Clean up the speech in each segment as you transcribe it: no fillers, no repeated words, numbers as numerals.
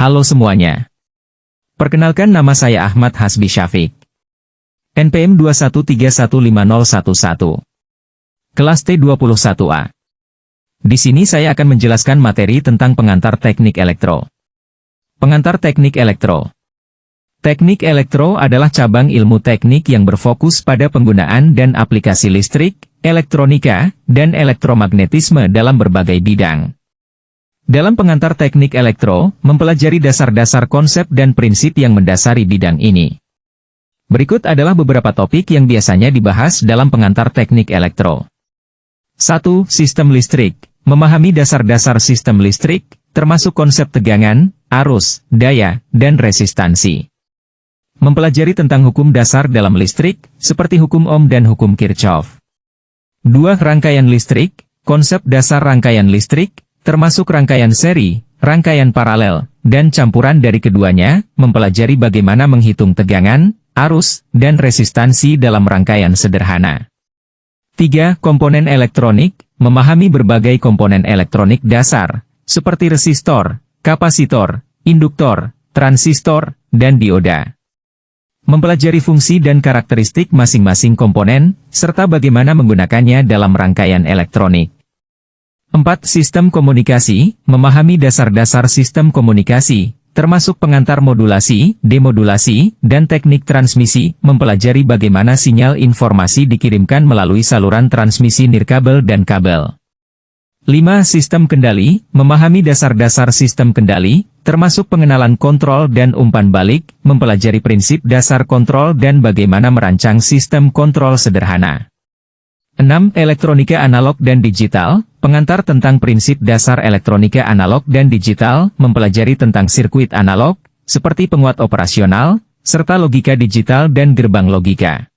Halo semuanya. Perkenalkan, nama saya Ahmad Hasbi Syafiq. NPM 213150111. Kelas T21A. Di sini saya akan menjelaskan materi tentang pengantar teknik elektro. Pengantar teknik elektro. Teknik elektro adalah cabang ilmu teknik yang berfokus pada penggunaan dan aplikasi listrik, elektronika, dan elektromagnetisme dalam berbagai bidang. Dalam pengantar teknik elektro, mempelajari dasar-dasar konsep dan prinsip yang mendasari bidang ini. Berikut adalah beberapa topik yang biasanya dibahas dalam pengantar teknik elektro. 1. Sistem listrik. Memahami dasar-dasar sistem listrik, termasuk konsep tegangan, arus, daya, dan resistansi. Mempelajari tentang hukum dasar dalam listrik, seperti hukum Ohm dan hukum Kirchhoff. 2. Rangkaian listrik. Konsep dasar rangkaian listrik, termasuk rangkaian seri, rangkaian paralel, dan campuran dari keduanya, mempelajari bagaimana menghitung tegangan, arus, dan resistansi dalam rangkaian sederhana. 3. Komponen elektronik. Memahami berbagai komponen elektronik dasar, seperti resistor, kapasitor, induktor, transistor, dan dioda. Mempelajari fungsi dan karakteristik masing-masing komponen, serta bagaimana menggunakannya dalam rangkaian elektronik. 4. Sistem komunikasi. Memahami dasar-dasar sistem komunikasi, termasuk pengantar modulasi, demodulasi, dan teknik transmisi, mempelajari bagaimana sinyal informasi dikirimkan melalui saluran transmisi nirkabel dan kabel. 5. Sistem kendali. Memahami dasar-dasar sistem kendali, termasuk pengenalan kontrol dan umpan balik, mempelajari prinsip dasar kontrol dan bagaimana merancang sistem kontrol sederhana. 6. Elektronika analog dan digital. Pengantar tentang prinsip dasar elektronika analog dan digital, mempelajari tentang sirkuit analog, seperti penguat operasional, serta logika digital dan gerbang logika.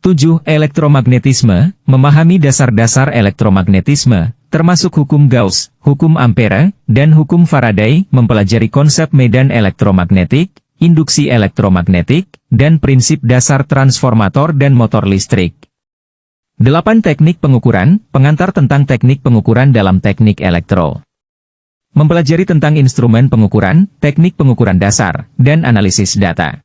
7. Elektromagnetisme. Memahami dasar-dasar elektromagnetisme, termasuk hukum Gauss, hukum Ampere, dan hukum Faraday, mempelajari konsep medan elektromagnetik, induksi elektromagnetik, dan prinsip dasar transformator dan motor listrik. 8. Teknik pengukuran. Pengantar tentang teknik pengukuran dalam teknik elektro. Mempelajari tentang instrumen pengukuran, teknik pengukuran dasar, dan analisis data.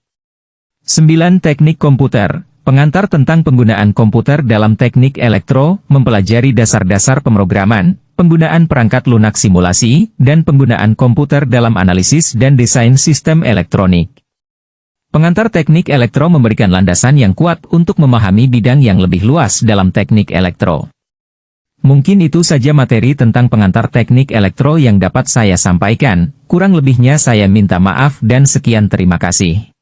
9. Teknik komputer. Pengantar tentang penggunaan komputer dalam teknik elektro, mempelajari dasar-dasar pemrograman, penggunaan perangkat lunak simulasi, dan penggunaan komputer dalam analisis dan desain sistem elektronik. Pengantar teknik elektro memberikan landasan yang kuat untuk memahami bidang yang lebih luas dalam teknik elektro. Mungkin itu saja materi tentang pengantar teknik elektro yang dapat saya sampaikan, kurang lebihnya saya minta maaf dan sekian terima kasih.